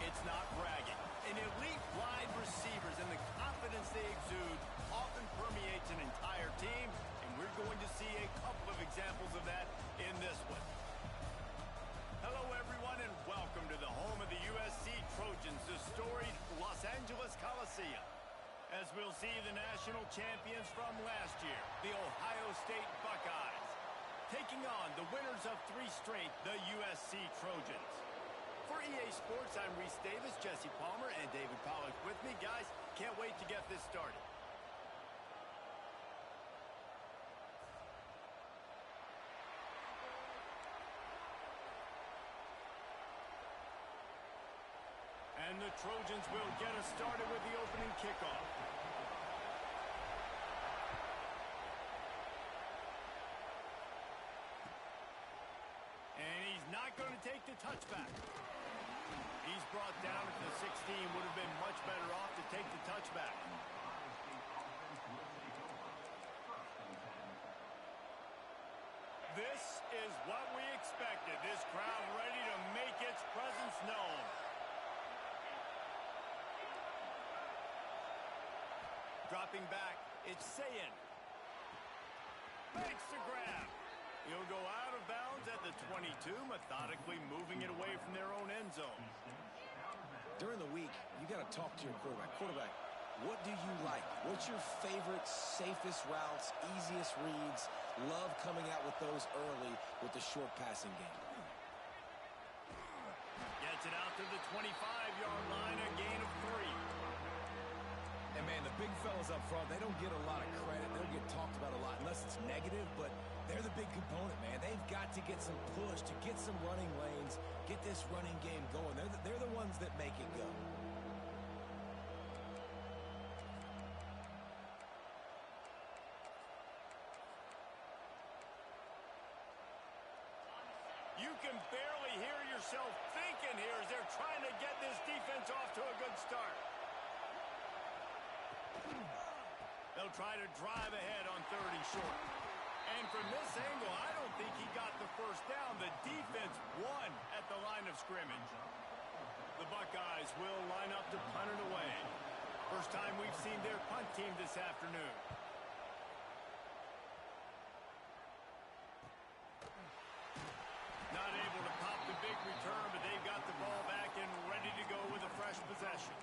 It's not bragging. An elite wide receivers and the confidence they exude often permeates an entire team, and we're going to see a couple of examples of that in this one. Hello, everyone, and welcome to the home of the USC Trojans, the storied Los Angeles Coliseum. As we'll see the national champions from last year, the Ohio State Buckeyes, taking on the winners of 3 straight, the USC Trojans. For EA Sports, I'm Reese Davis, Jesse Palmer, and David Pollack with me. Guys, can't wait to get this started. And the Trojans will get us started with the opening kickoff. And he's not going to take the touchback. He's brought down at the 16. Would have been much better off to take the touchback. This is what we expected. This crowd ready to make its presence known. Dropping back, it's Ncaa. Makes the grab. He'll go out of bounds at the 22, methodically moving it away from their own end zone. During the week, you got to talk to your quarterback. Quarterback, what do you like? What's your favorite, safest routes, easiest reads? Love coming out with those early with the short passing game. Gets it out to the 25-yard line, a gain of 3. And, man, the big fellas up front, they don't get a lot of credit. They don't get talked about a lot unless it's negative, but they're the big component, man. They've got to get some push, to get some running lanes, get this running game going. They're the ones that make it go. You can barely hear yourself thinking here as they're trying to get this defense off to a good start. They'll try to drive ahead on 3rd and short. And from this angle, I don't think he got the first down. The defense won at the line of scrimmage. The Buckeyes will line up to punt it away. First time we've seen their punt team this afternoon. Not able to pop the big return, but they've got the ball back and ready to go with a fresh possession.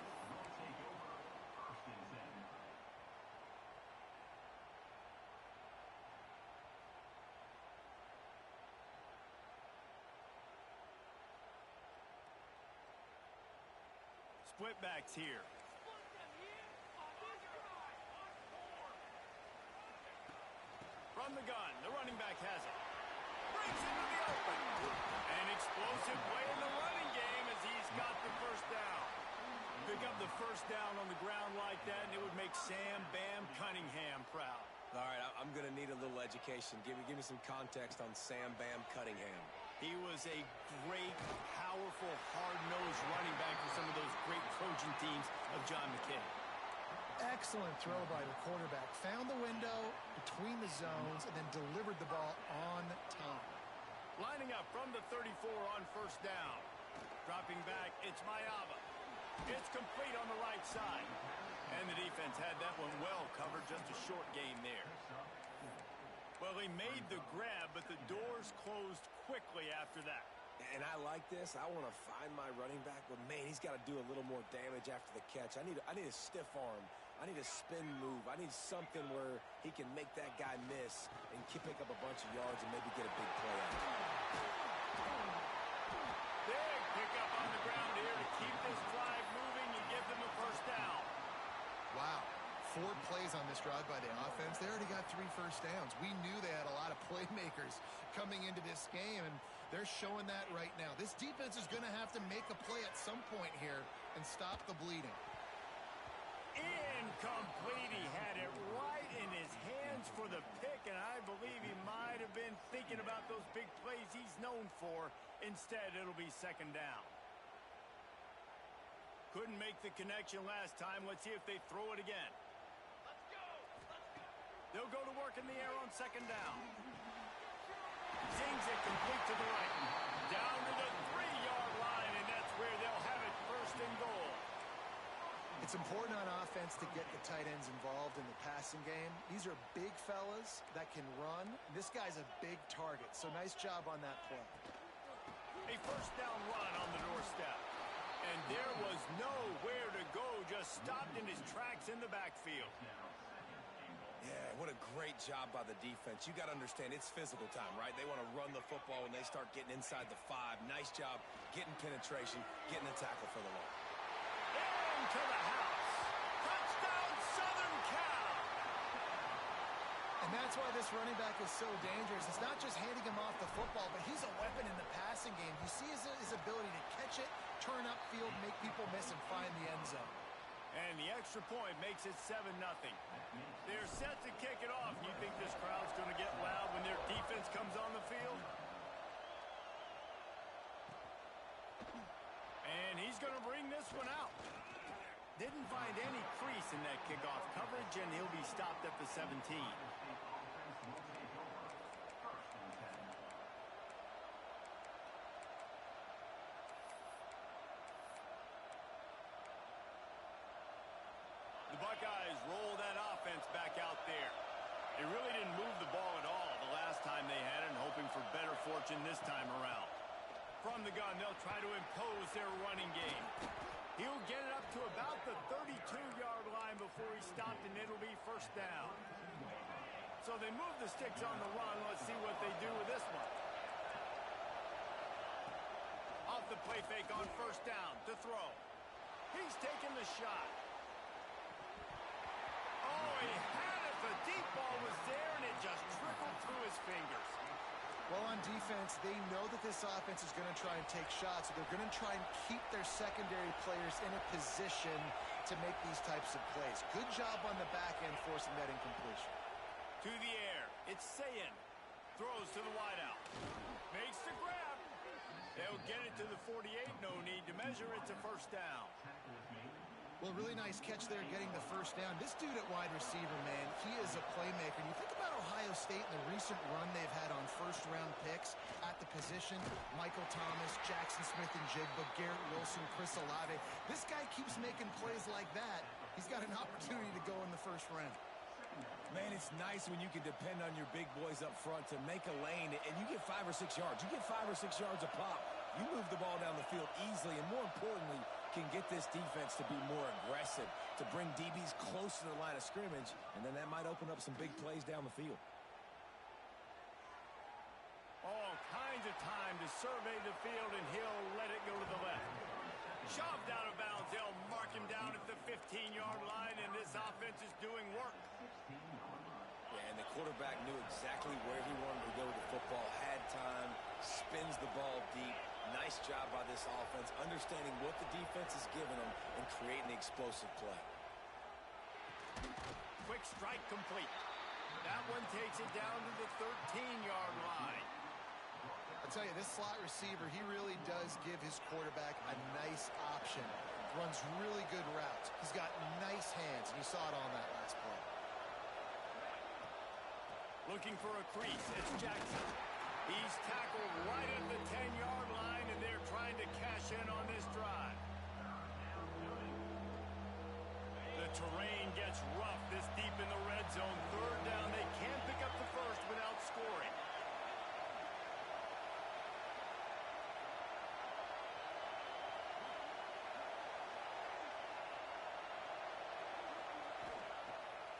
Split backs here. From the gun, the running back has it. Brings into the open. An explosive play in the running game as he's got the first down. Pick up the first down on the ground like that, and it would make Sam Bam Cunningham proud. All right, I'm going to need a little education. Give me some context on Sam Bam Cunningham. He was a great, powerful, hard-nosed running back for some of those great Trojan teams of John McKay. Excellent throw by the quarterback. Found the window between the zones and then delivered the ball on time. Lining up from the 34 on first down. Dropping back, it's Ncaa. It's complete on the right side. And the defense had that one well covered, just a short gain there. Well, he made the grab, but the doors closed quickly after that. And I like this. I want to find my running back, but, man, he's got to do a little more damage after the catch. I need a stiff arm. I need a spin move. I need something where he can make that guy miss and pick up a bunch of yards and maybe get a big play out. Big pickup on the ground here to keep this drive moving and give them a first down. Wow. 4 plays on this drive by the offense. They already got 3 first downs. We knew they had a lot of playmakers coming into this game, and they're showing that right now. This defense is going to have to make a play at some point here and stop the bleeding. Incomplete. He had it right in his hands for the pick, and I believe he might have been thinking about those big plays he's known for. Instead, it'll be second down. Couldn't make the connection last time. Let's see if they throw it again. They'll go to work in the air on second down. Zings it complete to the right. Down to the 3-yard line, and that's where they'll have it first first and goal. It's important on offense to get the tight ends involved in the passing game. These are big fellas that can run. This guy's a big target, so nice job on that play. A first down run on the doorstep. And there was nowhere to go, just stopped in his tracks in the backfield. Yeah, what a great job by the defense. You got to understand, it's physical time, right? They want to run the football when they start getting inside the 5. Nice job getting penetration, getting a tackle for the loss. Into the house. Touchdown, Southern Cal. And that's why this running back is so dangerous. It's not just handing him off the football, but he's a weapon in the passing game. You see his ability to catch it, turn upfield, make people miss, and find the end zone. And the extra point makes it 7-0. They're set to kick it off. You think this crowd's going to get loud when their defense comes on the field? And he's going to bring this one out. Didn't find any crease in that kickoff coverage, and he'll be stopped at the 17. The Buckeyes roll that offense back out there. They really didn't move the ball at all the last time they had it, and hoping for better fortune this time around. From the gun, they'll try to impose their running game. He'll get it up to about the 32-yard line before he's stopped, and it'll be first down. So they move the sticks on the run. Let's see what they do with this one. Off the play fake on first down to throw. He's taking the shot. Oh, he had it. The deep ball was there, and it just trickled through his fingers. Well, on defense, they know that this offense is going to try and take shots, so they're going to try and keep their secondary players in a position to make these types of plays. Good job on the back end forcing that incompletion. To the air. It's Ncaa. Throws to the wideout. Makes the grab. They'll get it to the 48. No need to measure. It's a first down. Well, really nice catch there getting the first down. This dude at wide receiver, man, he is a playmaker. And you think about Ohio State and the recent run they've had on first-round picks at the position. Michael Thomas, Jackson Smith-Njigba, Garrett Wilson, Chris Olave. This guy keeps making plays like that. He's got an opportunity to go in the first round. Man, it's nice when you can depend on your big boys up front to make a lane, and you get 5 or 6 yards. You get 5 or 6 yards a pop. You move the ball down the field easily, and more importantly, can get this defense to be more aggressive, to bring DBs close to the line of scrimmage, and then that might open up some big plays down the field. All kinds of time to survey the field, and he'll let it go to the left. Shoved out of bounds. They'll mark him down at the 15-yard line, and this offense is doing work. Yeah, and the quarterback knew exactly where he wanted to go with the football, had time, spins the ball deep. Nice job by this offense, understanding what the defense is giving them and creating the explosive play. Quick strike complete. That one takes it down to the 13-yard line. I'll tell you, this slot receiver, he really does give his quarterback a nice option. Runs really good routes. He's got nice hands, and you saw it on that last play. Looking for a crease. It's Jackson. He's tackled right at the 10-yard line, and they're trying to cash in on this drive. The terrain gets rough this deep in the red zone. Third down. They can't pick up the first without scoring.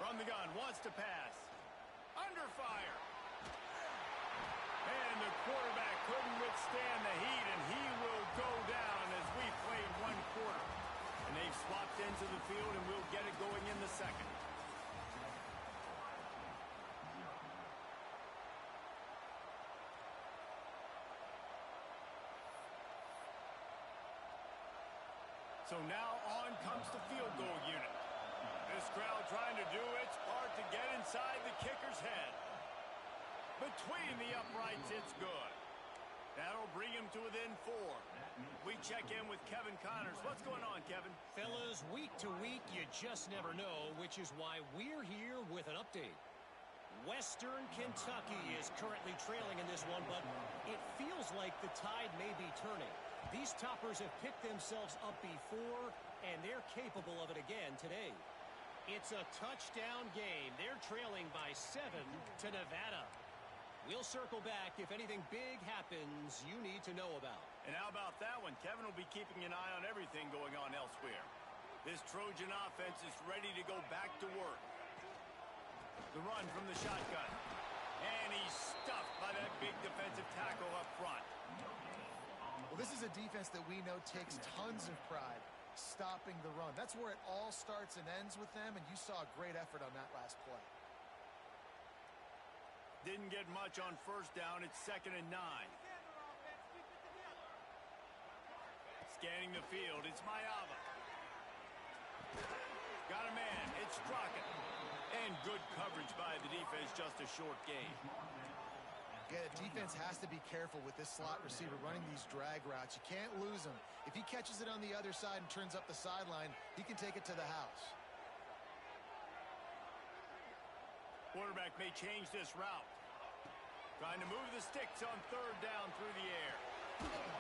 From the gun, wants to pass. Under fire. And the quarterback couldn't withstand the heat, and he will go down as we played one quarter. And they've swapped into the field, and we'll get it going in the second. So now on comes the field goal unit. This crowd trying to do its part to get inside the kicker's head. Between the uprights, it's good. That'll bring him to within 4. We check in with Kevin Connors. What's going on, Kevin? Fellas, week to week, you just never know, which is why we're here with an update. Western Kentucky is currently trailing in this one, but it feels like the tide may be turning. These toppers have picked themselves up before, and they're capable of it again today. It's a touchdown game. They're trailing by 7 to Nevada. We'll circle back if anything big happens you need to know about. And how about that one? Kevin will be keeping an eye on everything going on elsewhere. This Trojan offense is ready to go back to work. The run from the shotgun. And he's stuffed by that big defensive tackle up front. Well, this is a defense that we know takes tons of pride stopping the run. That's where it all starts and ends with them, and you saw a great effort on that last play. Didn't get much on first down. It's 2nd and 9. Scanning the field. It's Mayava. Got a man. It's Straka. And good coverage by the defense. Just a short gain. Yeah, the defense has to be careful with this slot receiver running these drag routes. You can't lose him. If he catches it on the other side and turns up the sideline, he can take it to the house. Quarterback may change this route. Trying to move the sticks on 3rd down through the air.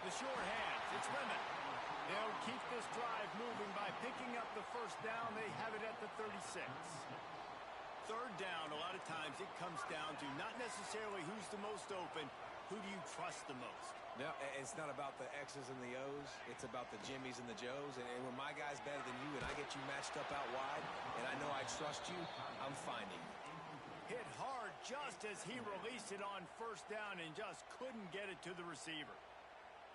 The short hands. It's Lemon. They'll keep this drive moving by picking up the first down. They have it at the 36. 3rd down, a lot of times it comes down to not necessarily who's the most open, who do you trust the most? No, it's not about the X's and the O's. It's about the Jimmys and the Joes. And when my guy's better than you and I get you matched up out wide and I know I trust you, I'm finding you. Hit hard just as he released it on 1st down and just couldn't get it to the receiver.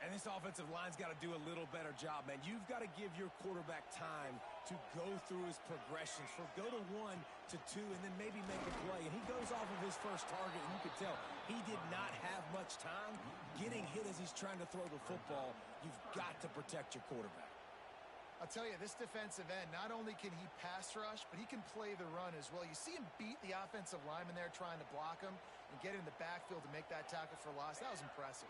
And this offensive line's got to do a little better job, man. You've got to give your quarterback time to go through his progressions. For go to 1 to 2 and then maybe make a play. And he goes off of his first target, and you could tell he did not have much time getting hit as he's trying to throw the football. You've got to protect your quarterback. I'll tell you, this defensive end, not only can he pass rush, but he can play the run as well. You see him beat the offensive lineman there trying to block him and get in the backfield to make that tackle for loss. That was impressive.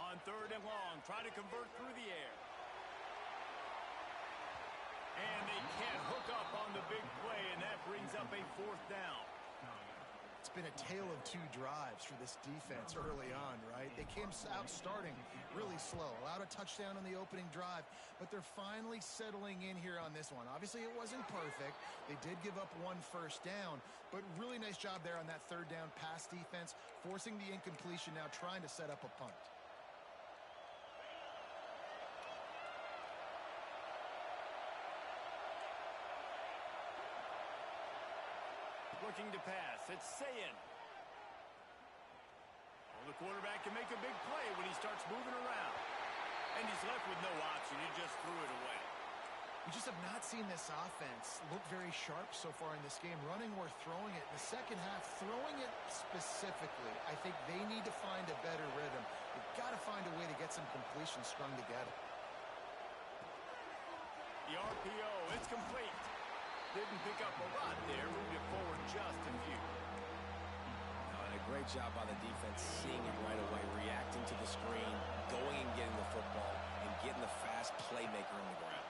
On 3rd and long, try to convert through the air. And they can't hook up on the big play, and that brings up a 4th down. It's been a tale of 2 drives for this defense early on, right? They came out starting really slow, allowed a touchdown on the opening drive, but they're finally settling in here on this one. Obviously, it wasn't perfect. They did give up 1 first down, but really nice job there on that 3rd down pass defense, forcing the incompletion, now trying to set up a punt. Looking to pass. It's Sayin. Well, the quarterback can make a big play when he starts moving around. And he's left with no option. He just threw it away. We just have not seen this offense look very sharp so far in this game, running or throwing it. In the second half, throwing it specifically, I think they need to find a better rhythm. They've got to find a way to get some completion strung together. The RPO, it's complete. Didn't pick up a lot there, moved it forward just a few. And a great job by the defense, seeing it right away, reacting to the screen, going and getting the football, and getting the fast playmaker in the ground.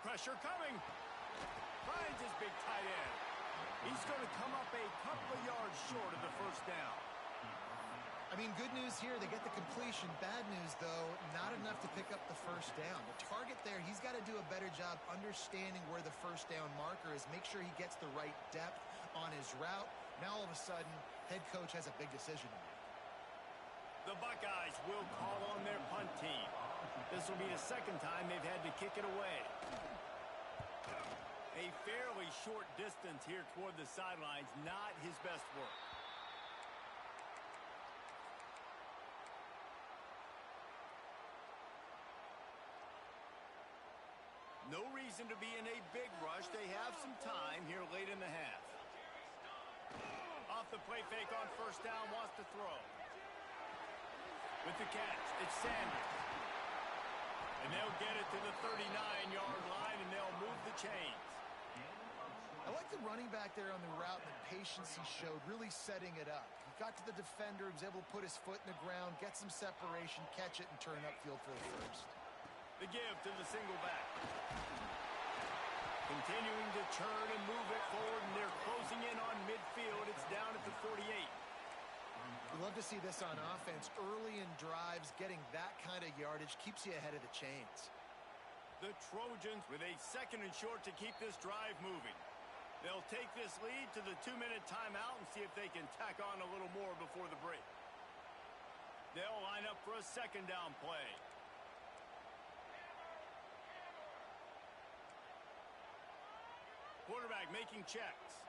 Pressure coming. Finds his big tight end. He's going to come up a couple of yards short of the 1st down. I mean, good news here, they get the completion. Bad news, though, not enough to pick up the 1st down. The target there, he's got to do a better job understanding where the 1st down marker is, make sure he gets the right depth on his route. Now, all of a sudden, head coach has a big decision to make. The Buckeyes will call on their punt team. This will be the 2nd time they've had to kick it away. A fairly short distance here toward the sidelines, not his best work. No reason to be in a big rush. They have some time here late in the half. Off the play fake on 1st down, wants to throw. With the catch, it's Sanders. And they'll get it to the 39-yard line, and they'll move the chains. I like the running back there on the route and the patience he showed, really setting it up. He got to the defender, he was able to put his foot in the ground, get some separation, catch it, and turn upfield for the 1st. The give to the single back. Continuing to turn and move it forward, and they're closing in on midfield. It's down at the 48. We love to to see this on offense. Early in drives, getting that kind of yardage keeps you ahead of the chains. The Trojans with a 2nd and short to keep this drive moving. They'll take this lead to the 2-minute timeout and see if they can tack on a little more before the break. They'll line up for a 2nd down play. Quarterback making checks.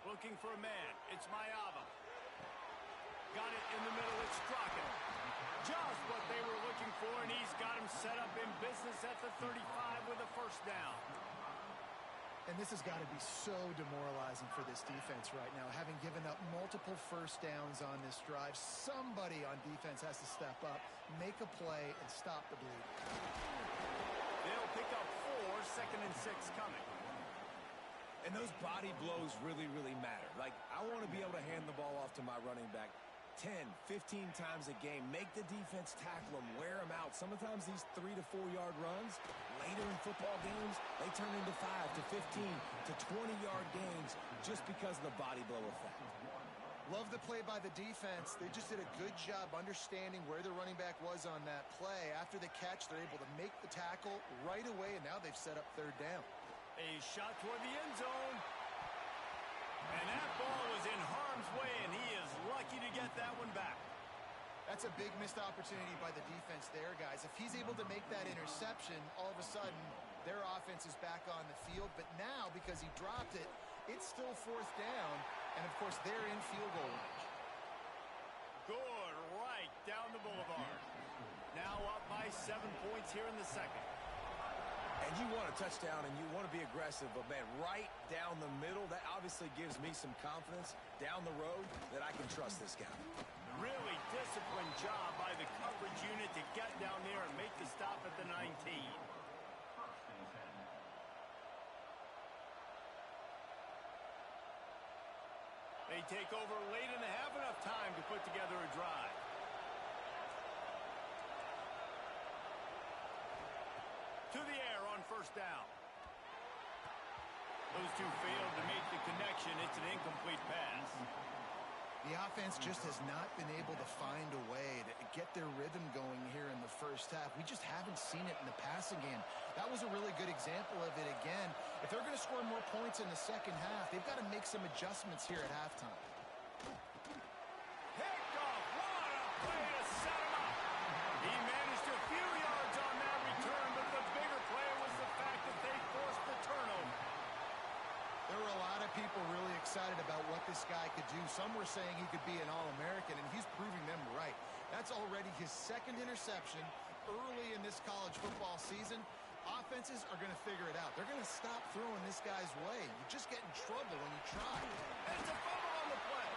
Looking for a man. It's Ncaa. Got it in the middle. It's Straka. Just what they were looking for, and he's got him set up in business at the 35 with a 1st down. And this has got to be so demoralizing for this defense right now. Having given up multiple 1st downs on this drive, somebody on defense has to step up, make a play, and stop the bleeding. They'll pick up 4, 2nd and 6 coming. And those body blows really, really matter. Like, I want to be able to hand the ball off to my running back 10, 15 times a game. Make the defense tackle them, wear them out. Sometimes these 3 to 4 yard runs, later in football games, they turn into 5 to 15 to 20-yard gains just because of the body blow effect. Love the play by the defense. They just did a good job understanding where the running back was on that play. After the catch, they're able to make the tackle right away, and now they've set up 3rd down. A shot toward the end zone. And that ball was in harm's way, and he is lucky to get that one back. That's a big missed opportunity by the defense there, guys. If he's able to make that interception, all of a sudden, their offense is back on the field. But now, because he dropped it, it's still 4th down. And, of course, they're in field goal range. Good right down the boulevard. Now up by 7 points here in the 2nd. And you want a touchdown and you want to be aggressive, but, man, right down the middle, that obviously gives me some confidence down the road that I can trust this guy. Really disciplined job by the coverage unit to get down there and make the stop at the 19. They take over late and they have enough time to put together a drive. To the air on 1st down. Those two failed to make the connection. It's an incomplete pass. The offense just has not been able to find a way to get their rhythm going here in the 1st half. We just haven't seen it in the passing game. That was a really good example of it again. If they're going to score more points in the 2nd half, they've got to make some adjustments here at halftime. Picked off. What a play to set him up. He managed a few yards on that return, but the bigger play was the fact that they forced the turnover. There were a lot of people really excited about what this guy could do. Some were saying he could be an All-American, and he's proving them right. That's already his 2nd interception early in this college football season. Offenses are going to figure it out. They're going to stop throwing this guy's way. You just get in trouble when you try. And it's a fumble on the play.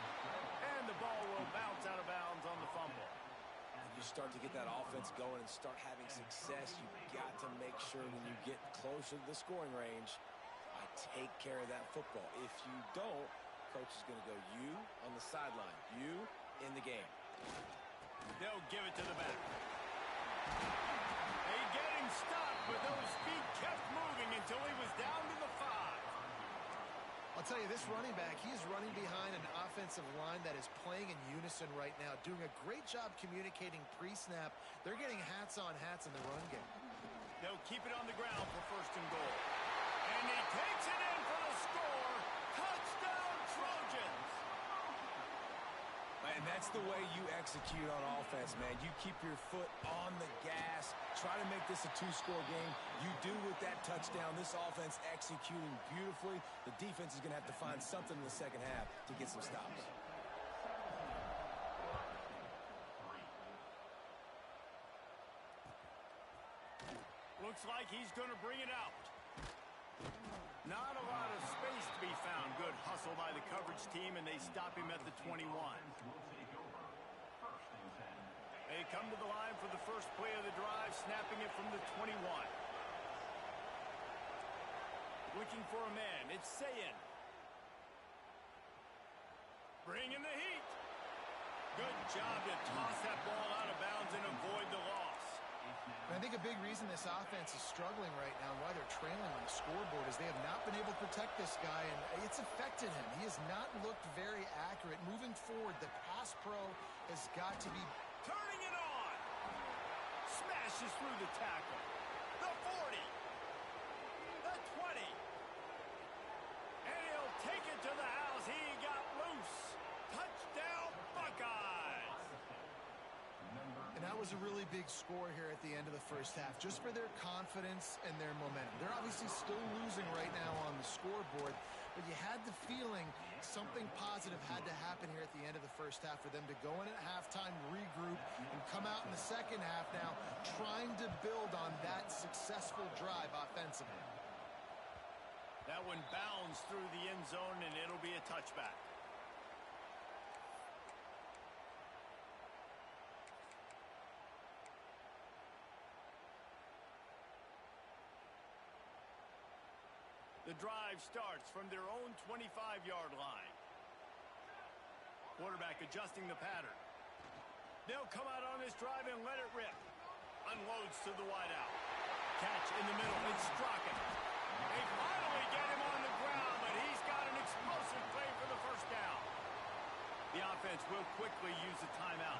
And the ball will bounce out of bounds on the fumble. When you start to get that offense going and start having success, you've got to make sure when you get closer to the scoring range, I take care of that football. If you don't, coach is going to go, you on the sideline, you in the game. They'll give it to the back. They get him stopped, but those feet kept moving until he was down to the 5. I'll tell you, this running back, he's running behind an offensive line that is playing in unison right now, doing a great job communicating pre-snap. They're getting hats on hats in the run game. They'll keep it on the ground for 1st and goal. And he takes it in for the score. Touchdown, Trojans! And that's the way you execute on offense, man. You keep your foot on the gas. Try to make this a 2-score game. You do with that touchdown. This offense executing beautifully. The defense is going to have to find something in the 2nd half to get some stops. Looks like he's going to bring it out. Not a lot of space to be found. Good hustle by the coverage team, and they stop him at the 21. They come to the line for the first play of the drive, snapping it from the 21. Looking for a man. It's Ncaa. Bringing the heat. Good job to toss that ball out of bounds and avoid the loss. And I think a big reason this offense is struggling right now and why they're trailing on the scoreboard is they have not been able to protect this guy, and it's affected him. He has not looked very accurate. Moving forward, the pass pro has got to be... Turning it on. Smashes through the tackle. The 40. The 20. And he'll take it to the house. He got loose. Touchdown, Buckeyes. And that was a really big score here at the end of the first half, just for their confidence and their momentum. They're obviously still losing right now on the scoreboard, but you had the feeling something positive had to happen here at the end of the first half for them to go in at halftime, regroup, and come out in the second half now trying to build on that successful drive offensively. That one bounds through the end zone, and it'll be a touchback. The drive starts from their own 25-yard line. Quarterback adjusting the pattern. They'll come out on this drive and let it rip. Unloads to the wideout. Catch in the middle. It's Strachan. They finally get him on the ground, but he's got an explosive play for the first down. The offense will quickly use a timeout.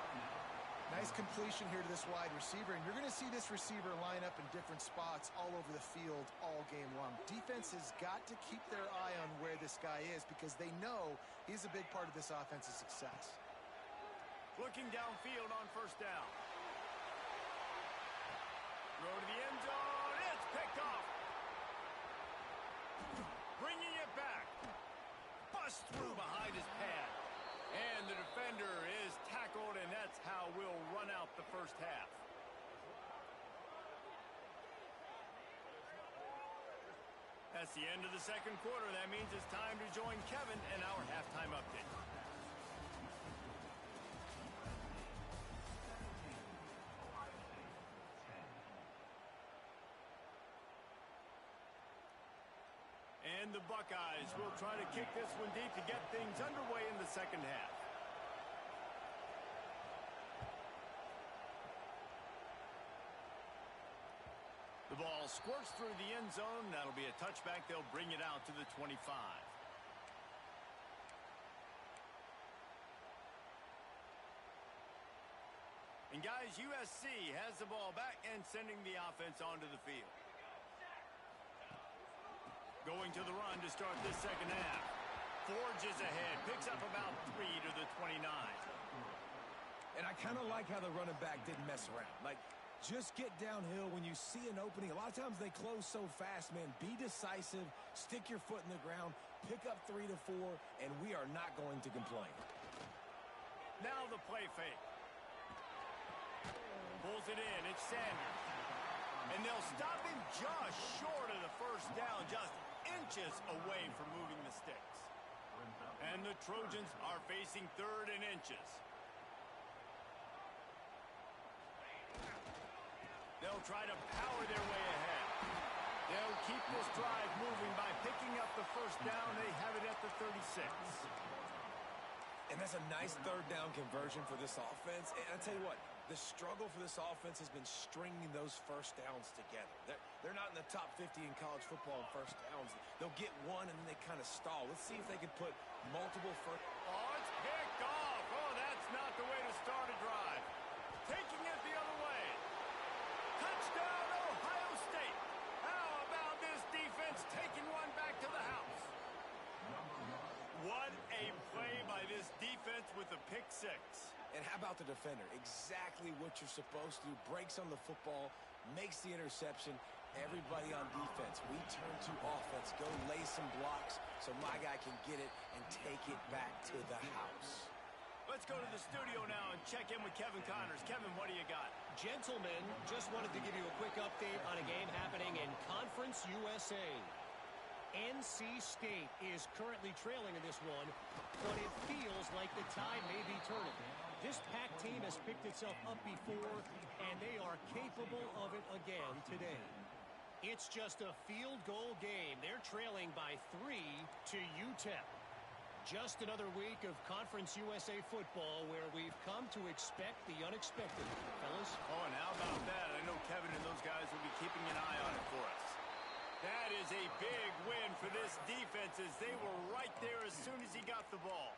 Nice completion here to this wide receiver, and you're going to see this receiver line up in different spots all over the field all game long. Defense has got to keep their eye on where this guy is because they know he's a big part of this offense's success. Looking downfield on first down. Throw to the end zone. It's picked off. Bringing it back. Bust through behind his pad. And the defender is tackled, and that's how we'll run out the first half. That's the end of the second quarter. That means it's time to join Kevin and our halftime update. And the Buckeyes will try to kick this one deep to get things underway in the second half. The ball squirts through the end zone. That'll be a touchback. They'll bring it out to the 25. And guys, USC has the ball back and sending the offense onto the field. Going to the run to start this second half. Forges ahead. Picks up about 3 to the 29. And I kind of like how the running back didn't mess around. Like, just get downhill when you see an opening. A lot of times they close so fast, man. Be decisive. Stick your foot in the ground. Pick up 3 to 4, and we are not going to complain. Now the play fake. Pulls it in. It's Sanders. And they'll stop him just short of the first down, just inches away from moving the sticks. And the Trojans are facing 3rd and inches. They'll try to power their way ahead. They'll keep this drive moving by picking up the first down. They have it at the 36. And that's a nice 3rd down conversion for this offense. And I tell you what, the struggle for this offense has been stringing those first downs together. They're not in the top 50 in college football in first downs. They'll get one and then they kind of stall. Let's see if they can put multiple first. Oh, it's picked off. Oh, that's not the way to start a drive. Taking it the other way. Touchdown, Ohio State. How about this defense taking one back to the house? What a play by this defense with a pick 6. And how about the defender? Exactly what you're supposed to do. Breaks on the football, makes the interception. Everybody on defense, we turn to offense. Go lay some blocks so my guy can get it and take it back to the house. Let's go to the studio now and check in with Kevin Connors. Kevin, what do you got? Gentlemen, just wanted to give you a quick update on a game happening in Conference USA. NC State is currently trailing in this one, but it feels like the tide may be turning. This Pac team has picked itself up before, and they are capable of it again today. It's just a field goal game. They're trailing by 3 to UTEP. Just another week of Conference USA football where we've come to expect the unexpected, fellas. Oh, and how about that? I know Kevin and those guys will be keeping an eye on it for us. That is a big win for this defense as they were right there as soon as he got the ball.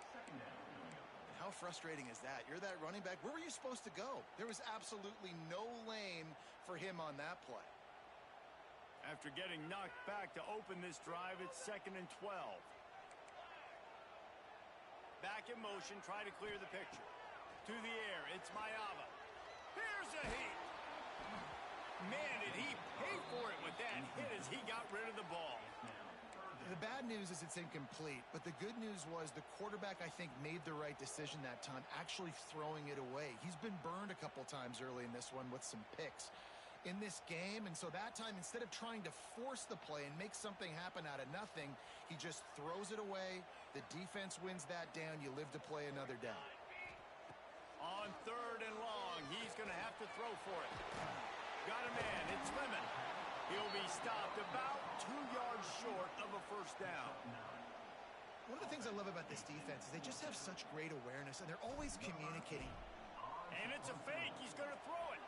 How frustrating is that? You're that running back. Where were you supposed to go? There was absolutely no lane for him on that play. After getting knocked back to open this drive, it's 2nd and 12. Back in motion, try to clear the picture. To the air, it's Ncaa. Here's a hit. Man, did he pay for it with that hit as he got rid of the ball. The bad news is it's incomplete, but the good news was the quarterback, I think, made the right decision that time, actually throwing it away. He's been burned a couple times early in this one with some picks in this game, and so that time, instead of trying to force the play and make something happen out of nothing, he just throws it away. The defense wins that down. You live to play another down. On 3rd and long, he's going to have to throw for it. Got a man. It's Lemon. He'll be stopped about 2 yards short of a first down. One of the things I love about this defense is they just have such great awareness, and they're always communicating. And it's a fake. He's going to throw it.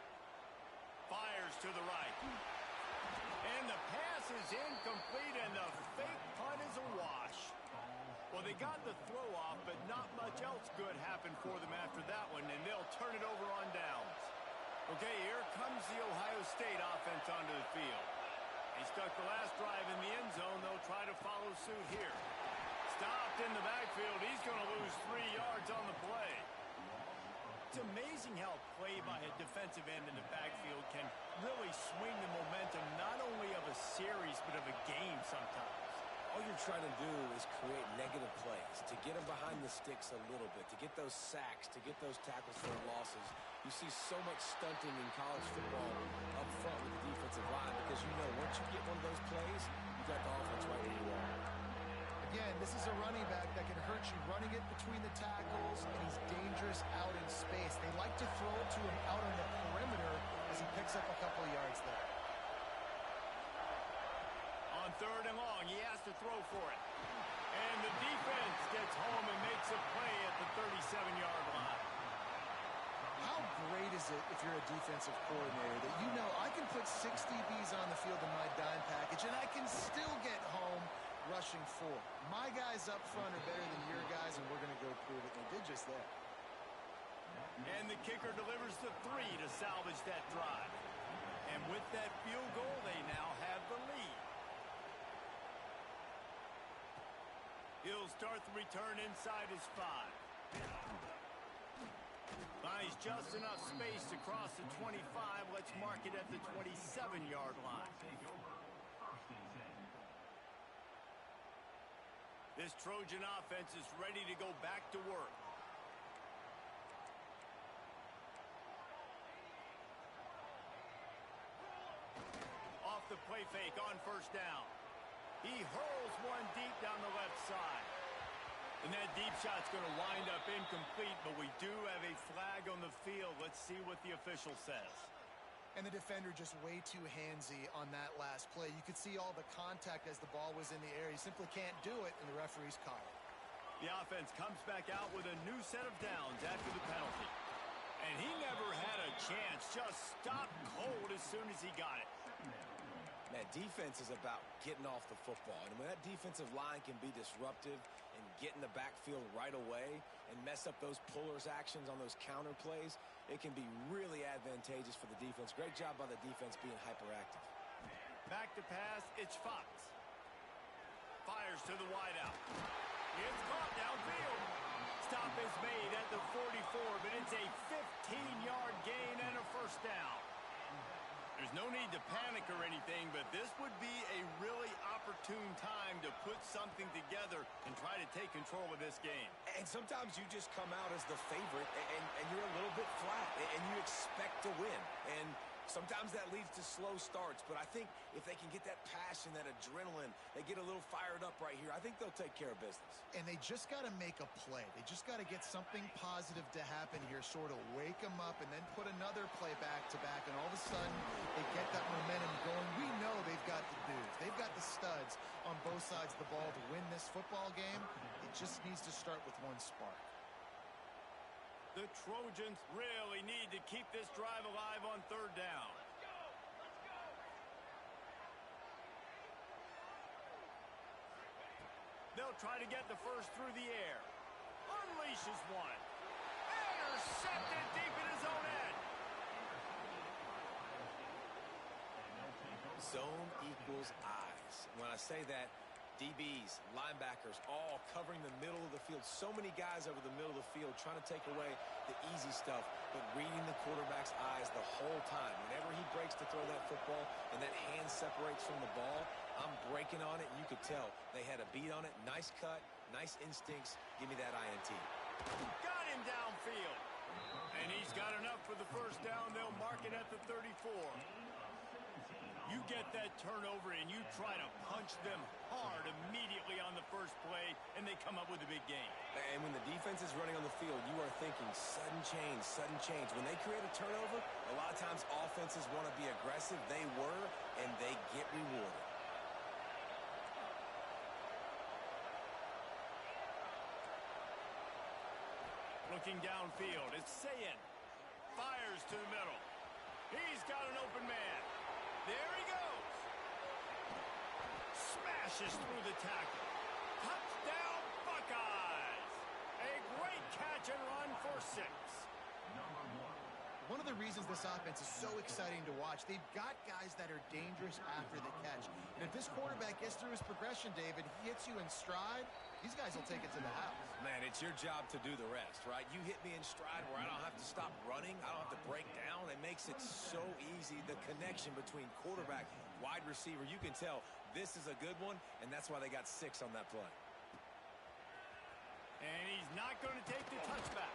Fires to the right. And the pass is incomplete, and the fake punt is a wash. Well, they got the throw off, but not much else good happened for them after that one, and they'll turn it over on downs. Okay, here comes the Ohio State offense onto the field. He stuck the last drive in the end zone. They'll try to follow suit here. Stopped in the backfield. He's going to lose 3 yards on the play. It's amazing how play by a defensive end in the backfield can really swing the momentum not only of a series but of a game sometimes. All you're trying to do is create negative plays, to get them behind the sticks a little bit, to get those sacks, to get those tackles for losses. You see so much stunting in college football up front with the defensive line because you know once you get one of those plays, you got the offense right where you are. Again, this is a running back that can hurt you running it between the tackles, and he's dangerous out in space. They like to throw it to him out on the perimeter as he picks up a couple of yards there. On 3rd and long, he has to throw for it. And the defense gets home and makes a play at the 37-yard line. How great is it if you're a defensive coordinator that you know I can put 6 DBs on the field in my dime package and I can still get home rushing 4. My guys up front are better than your guys, and we're going to go prove it. And they did just that. And the kicker delivers the 3 to salvage that drive. And with that field goal, they now have the lead. He'll start the return inside his 5. Finds just enough space to cross the 25. Let's mark it at the 27-yard line. This Trojan offense is ready to go back to work. Off the play fake on first down. He hurls one deep down the left side. And that deep shot's going to wind up incomplete, but we do have a flag on the field. Let's see what the official says. And the defender just way too handsy on that last play. You could see all the contact as the ball was in the air. He simply can't do it, and the referee's caught it. The offense comes back out with a new set of downs after the penalty. And he never had a chance. Just stopped cold as soon as he got it. Man, defense is about getting off the football. And when that defensive line can be disruptive and get in the backfield right away and mess up those pullers actions on those counter plays, it can be really advantageous for the defense. Great job by the defense being hyperactive. Back to pass, it's Fox. Fires to the wideout. It's caught downfield. Stop is made at the 44, but it's a 15-yard gain and a first down. There's no need to panic or anything, but this would be a really opportune time to put something together and try to take control of this game. And sometimes you just come out as the favorite, and you're a little bit flat, and you expect to win. And sometimes that leads to slow starts, but I think if they can get that passion, that adrenaline, they get a little fired up right here, I think they'll take care of business. And they just got to make a play. They just got to get something positive to happen here, sort of wake them up, and then put another play back-to-back, and all of a sudden they get that momentum going. We know they've got the dudes. They've got the studs on both sides of the ball to win this football game. They just needs to start with one spark. The Trojans really need to keep this drive alive on third down. They'll try to get the first through the air. Unleashes one. Intercepted deep in his own end. Zone equals eyes. When I say that, DBs, linebackers, all covering the middle of the field. So many guys over the middle of the field trying to take away the easy stuff, but reading the quarterback's eyes the whole time. Whenever he breaks to throw that football and that hand separates from the ball, I'm breaking on it, and you could tell they had a beat on it. Nice cut, nice instincts. Give me that INT. Got him downfield. And he's got enough for the first down. They'll mark it at the 34. You get that turnover and you try to punch them hard immediately on the first play, and they come up with a big gain. And when the defense is running on the field, you are thinking sudden change, sudden change. When they create a turnover, a lot of times offenses want to be aggressive. They were, and they get rewarded. Looking downfield, it's Ncaa. Fires to the middle. He's got an open man. There he goes. Smashes through the tackle. Touchdown, Buckeyes. A great catch and run for 6. One of the reasons this offense is so exciting to watch, they've got guys that are dangerous after the catch. And if this quarterback gets through his progression, David, he hits you in stride, these guys will take it to the house. Man, it's your job to do the rest, right? You hit me in stride where I don't have to stop running. I don't have to break down. It makes it so easy. The connection between quarterback, wide receiver, you can tell this is a good one, and that's why they got 6 on that play. And he's not going to take the touchback.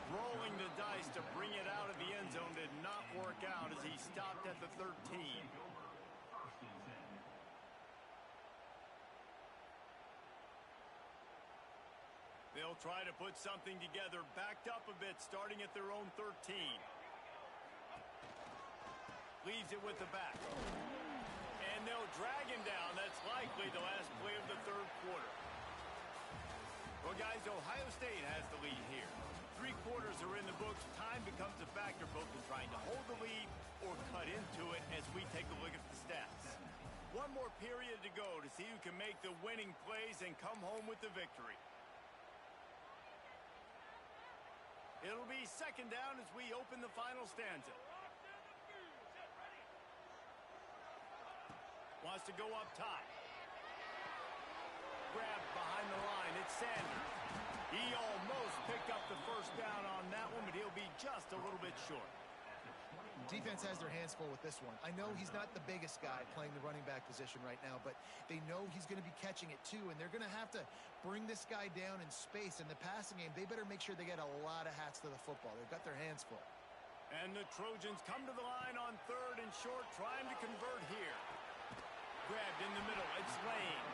Rolling the dice to bring it out of the end zone did not work out as he stopped at the 13. They'll try to put something together, backed up a bit, starting at their own 13. Leaves it with the back. And they'll drag him down. That's likely the last play of the third quarter. Well, guys, Ohio State has the lead here. 3 quarters are in the books. Time becomes a factor both in trying to hold the lead or cut into it as we take a look at the stats. One more period to go to see who can make the winning plays and come home with the victory. It'll be second down as we open the final stanza. Wants to go up top. Grabbed behind the line. It's Sanders. He almost picked up the first down on that one, but he'll be just a little bit short. Defense has their hands full with this one. I know he's not the biggest guy playing the running back position right now, but they know he's going to be catching it too, and they're going to have to bring this guy down in space. In the passing game, they better make sure they get a lot of hats to the football. They've got their hands full. And the Trojans come to the line on 3rd and short, trying to convert here. Grabbed in the middle. It's Lane.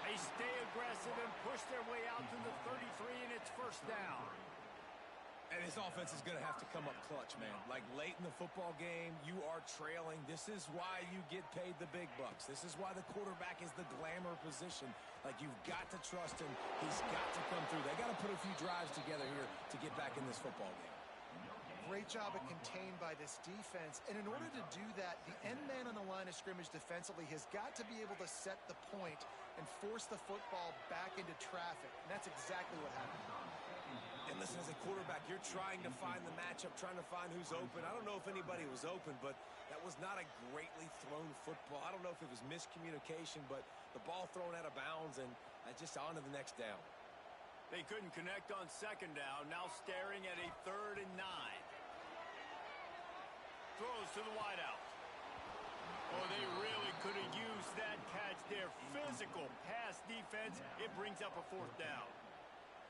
They stay aggressive and push their way out to the 33, and it's first down. And this offense is going to have to come up clutch, man. Like late in the football game, you are trailing. This is why you get paid the big bucks. This is why the quarterback is the glamour position. Like, you've got to trust him. He's got to come through. They got to put a few drives together here to get back in this football game. Great job of contained by this defense. And in order to do that, the end man on the line of scrimmage defensively has got to be able to set the point and force the football back into traffic. And that's exactly what happened. And listen, as a quarterback, you're trying to find the matchup, trying to find who's open. I don't know if anybody was open, but that was not a greatly thrown football. I don't know if it was miscommunication, but the ball thrown out of bounds and just on to the next down. They couldn't connect on second down. Now staring at a 3rd and 9. Throws to the wideout. Oh, they really could have used that catch there. Physical pass defense. It brings up a 4th down.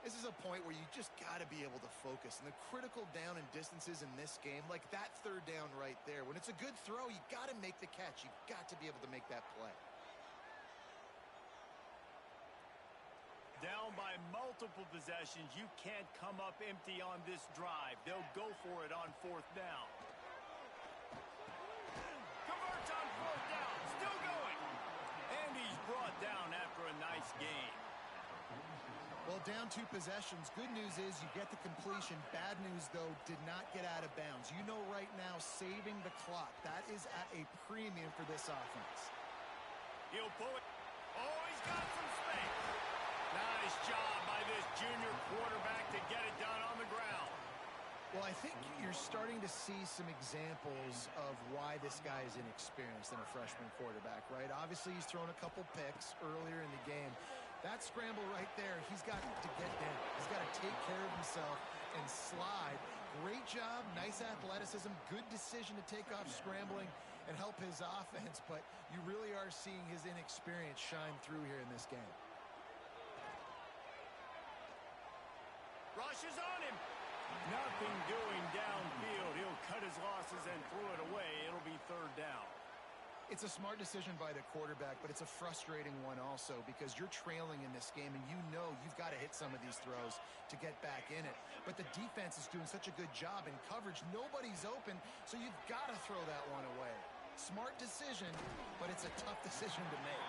This is a point where you just got to be able to focus. And the critical down and distances in this game, like that 3rd down right there, when it's a good throw, you got to make the catch. You've got to be able to make that play. Down by multiple possessions, you can't come up empty on this drive. They'll go for it on 4th down. Converts on 4th down, still going. And he's brought down after a nice gain. Well, down 2 possessions. Good news is you get the completion. Bad news, though, did not get out of bounds. You know right now, saving the clock. That is at a premium for this offense. He'll pull it. Oh, he's got some space. Nice job by this junior quarterback to get it done on the ground. Well, I think you're starting to see some examples of why this guy is inexperienced in a freshman quarterback, right? Obviously, he's thrown a couple picks earlier in the game. That scramble right there, he's got to get down. He's got to take care of himself and slide. Great job, nice athleticism, good decision to take off scrambling and help his offense, but you really are seeing his inexperience shine through here in this game. Rush is on him. Nothing doing downfield. He'll cut his losses and throw it away. It'll be 3rd down. It's a smart decision by the quarterback, but it's a frustrating one also because you're trailing in this game and you know you've got to hit some of these throws to get back in it. But the defense is doing such a good job in coverage. Nobody's open, so you've got to throw that one away. Smart decision, but it's a tough decision to make.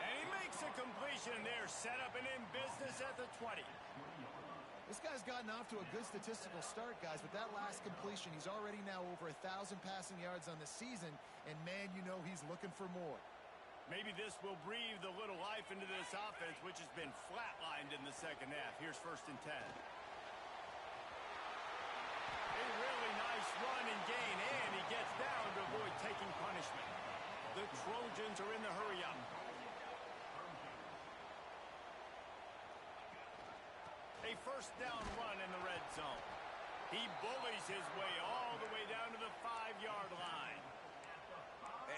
And he makes a completion there. Set up and in business at the 20. This guy's gotten off to a good statistical start, guys. With that last completion, he's already now over 1,000 passing yards on the season, and man, you know he's looking for more. Maybe this will breathe a little life into this offense, which has been flatlined in the second half. Here's 1st and 10. A really nice run and gain, and he gets down to avoid taking punishment. The Trojans are in the hurry-up. A 1st down run in the red zone. He bullies his way all the way down to the 5-yard line.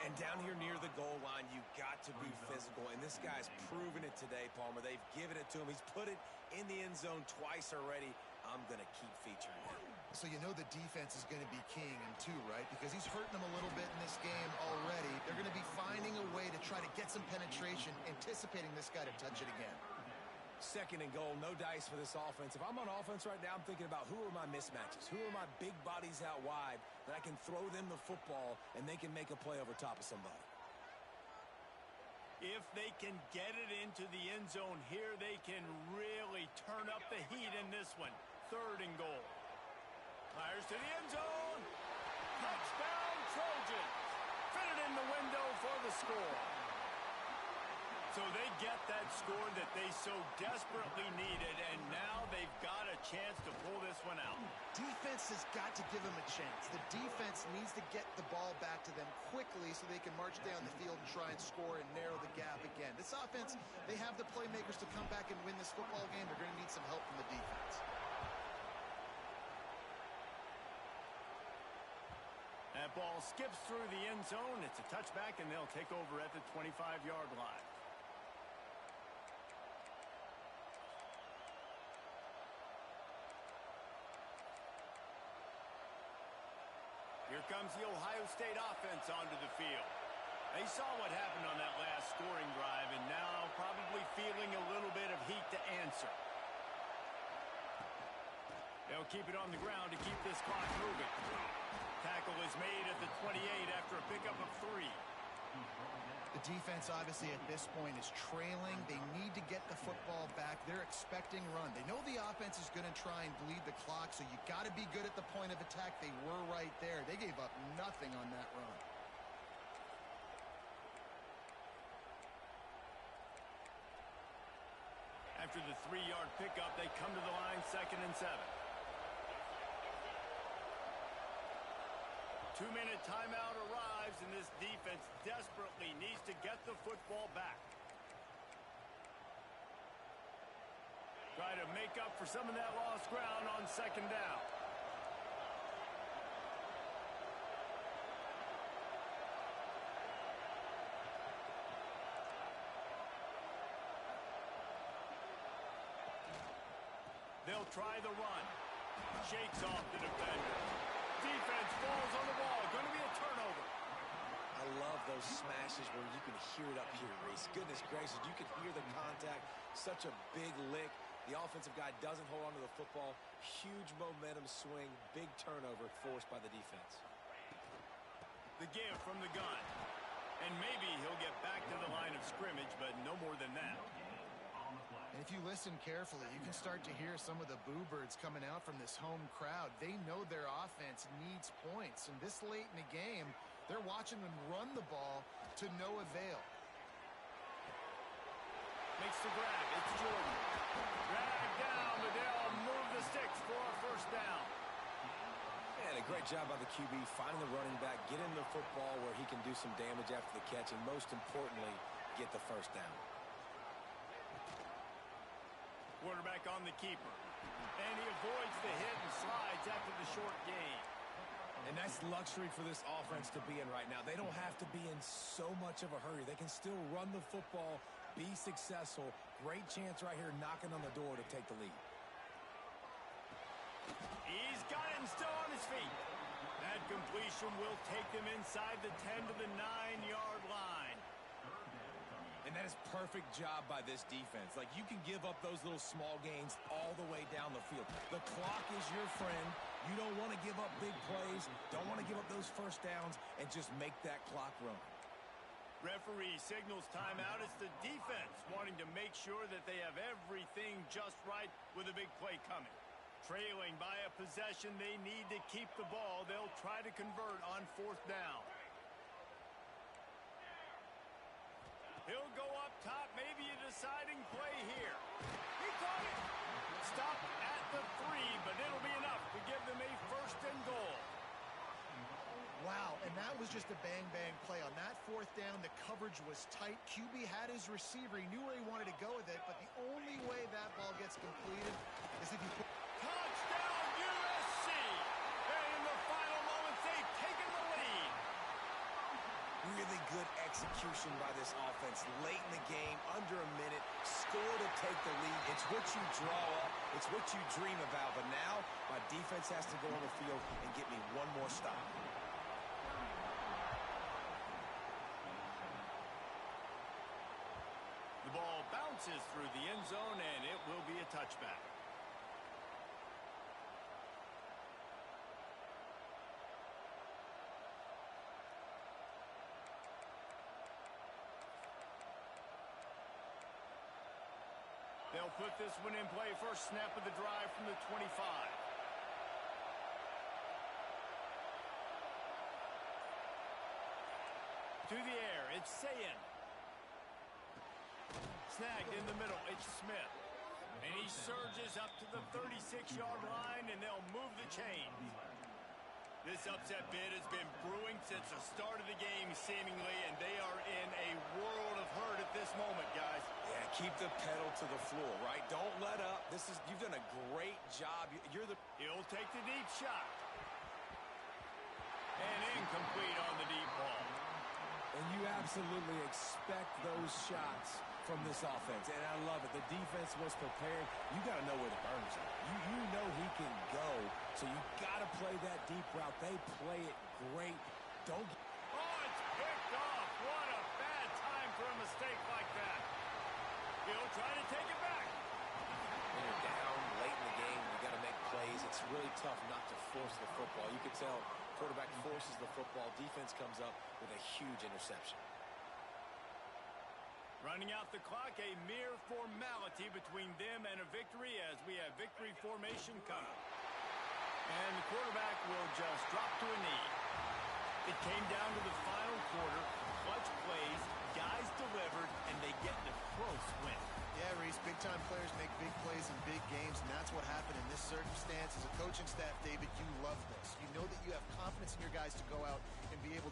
And down here near the goal line, you got to be physical. And this guy's proven it today, Palmer. They've given it to him. He's put it in the end zone twice already. I'm going to keep featuring him. So you know the defense is going to be king in 2, right? Because he's hurting them a little bit in this game already. They're going to be finding a way to try to get some penetration, anticipating this guy to touch it again. 2nd and goal, no dice for this offense. If I'm on offense right now, I'm thinking about who are my mismatches? Who are my big bodies out wide that I can throw them the football and they can make a play over top of somebody? If they can get it into the end zone here, they can really turn up the heat in this one. 3rd and goal. Fires to the end zone. Touchdown, Trojans. Fit it in the window for the score. So they get that score that they so desperately needed, and now they've got a chance to pull this one out. Defense has got to give them a chance. The defense needs to get the ball back to them quickly so they can march down the field and try and score and narrow the gap again. This offense, they have the playmakers to come back and win this football game. They're going to need some help from the defense. That ball skips through the end zone. It's a touchback, and they'll take over at the 25-yard line. Here comes the Ohio State offense onto the field. They saw what happened on that last scoring drive, and now probably feeling a little bit of heat to answer. They'll keep it on the ground to keep this clock moving. Tackle is made at the 28 after a pickup of 3. The defense, obviously, at this point is trailing. They need to get the football back. They're expecting run. They know the offense is going to try and bleed the clock, so you got to be good at the point of attack. They were right there. They gave up nothing on that run. After the 3-yard pickup, they come to the line 2nd and 7. 2-minute timeout arrives, and this defense desperately needs to get the football back. Try to make up for some of that lost ground on 2nd down. They'll try the run. Shakes off the defender. Defense falls on the ball. Going to be a turnover. I love those smashes where you can hear it up here, Reese. Goodness gracious, you can hear the contact. Such a big lick. The offensive guy doesn't hold on to the football. Huge momentum swing. Big turnover forced by the defense. The give from the gun. And maybe he'll get back to the line of scrimmage, but no more than that. And if you listen carefully, you can start to hear some of the boo birds coming out from this home crowd. They know their offense needs points. And this late in the game, they're watching them run the ball to no avail. Makes the grab. It's Jordan. Drag down, but they'll move the sticks for a first down. And a great job by the QB finding the running back, get him the football where he can do some damage after the catch, and most importantly, get the first down. Quarterback on the keeper. And he avoids the hit and slides after the short gain. And that's luxury for this offense to be in right now. They don't have to be in so much of a hurry. They can still run the football, be successful. Great chance right here knocking on the door to take the lead. He's got it and still on his feet. That completion will take them inside the 10 to the 9-yard line. And that is perfect job by this defense. Like, you can give up those little small gains all the way down the field. The clock is your friend. You don't want to give up big plays. Don't want to give up those first downs and just make that clock run. Referee signals timeout. It's the defense wanting to make sure that they have everything just right with a big play coming. Trailing by a possession, they need to keep the ball. They'll try to convert on fourth down. He'll go up top, maybe a deciding play here. He caught it. Stop at the 3, but it'll be enough to give them a first and goal. Wow, and that was just a bang-bang play. On that fourth down, the coverage was tight. QB had his receiver. He knew where he wanted to go with it, but the only way that ball gets completed is if you put... Touchdown, USC! And in the final moments, they've taken the lead. Really good execution by this offense. Late in the game, under a minute, score to take the lead. It's what you draw up. It's what you dream about. But now, my defense has to go on the field and get me one more stop. The ball bounces through the end zone, and it will be a touchback. They'll put this one in play. First snap of the drive from the 25. To the air, it's Ncaa. Snagged in the middle, it's Smith. And he surges up to the 36-yard line, and they'll move the chains. This upset bid has been brewing since the start of the game, seemingly, and they are in a world of hurt at this moment, guys. Yeah, keep the pedal to the floor, right? Don't let up. You've done a great job. He'll take the deep shot. And incomplete on the deep ball. And you absolutely expect those shots from this offense, and I love it. The defense was prepared. You got to know where the burners are. You know he can go, so you got to play that deep route. They play it great. Oh, it's picked off. What a bad time for a mistake like that. He'll try to take it back. When you're down late in the game, you got to make plays. It's really tough not to force the football. You can tell quarterback forces the football. Defense comes up with a huge interception. Running out the clock, a mere formality between them and a victory as we have victory formation coming. And the quarterback will just drop to a knee. It came down to the final quarter. Clutch plays, guys delivered, and they get the close win. Yeah, Reese, big-time players make big plays in big games, and that's what happened in this circumstance. As a coaching staff, David, you love this. You know that you have confidence in your guys to go out and be able